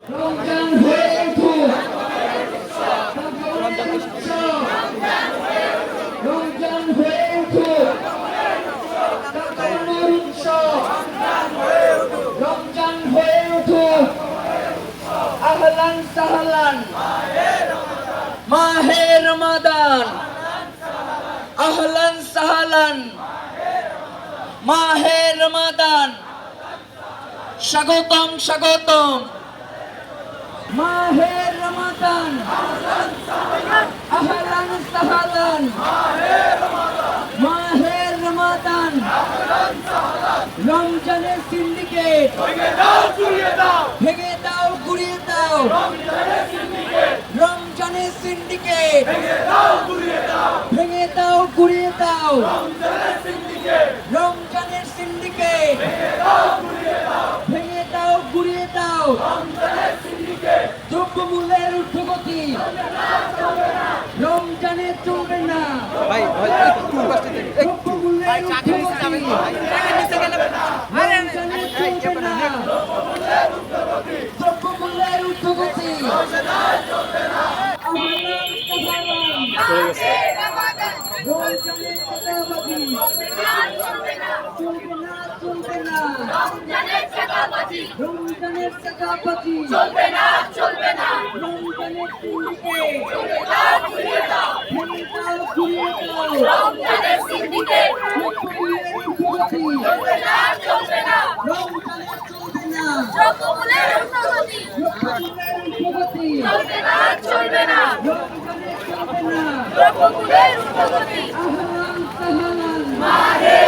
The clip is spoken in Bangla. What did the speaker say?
রমজান হয়ে উঠুক, রমজান হয়ে উঠুক, তাকানোর উৎসব, রমজান হয়ে উঠুক। আহলান সাহলান মাহে রমাদান, আহলান সাহলান মাহে রমাদান, স্বাগতম স্বাগতম মাহে রমাদান, আহলান সাহলান মাহে রমাদান। রমজানের সিন্ডিকেট ভেঙে দাও গুড়িয়ে দাও, রমজানের সিন্ডিকেট ভেঙে দাও গুড়িয়ে দাও, রমজানের সিন্ডিকেট ভেঙে দাও গুড়িয়ে দাও। দ্রব্যমূল্যের ঊর্ধ্বগতি রমজানে চলবে না, দ্রব্যমূল্যের ঊর্ধ্বগতি রমজানে চলবে না, দ্রব্যমূল্যের ঊর্ধ্বগতি রমজানের চাঁদাবাজি চলবে না, চলবে না, রমজানের চাঁদাবাজি চলবে না, চলবে না, রমজানের সিন্ডিকেট ভেঙে দাও গুড়িয়ে দাও, রমজানের সিন্ডিকেট দ্রব্যমূল্যের ঊর্ধ্বগতি চলবে না, চলবে না, রমজানের চলবে না, দ্রব্যমূল্যের ঊর্ধ্বগতি চলবে না, চলবে না, রমজানের চলবে না, দ্রব্যমূল্যের ঊর্ধ্বগতি। আহলান সাহলান মাহে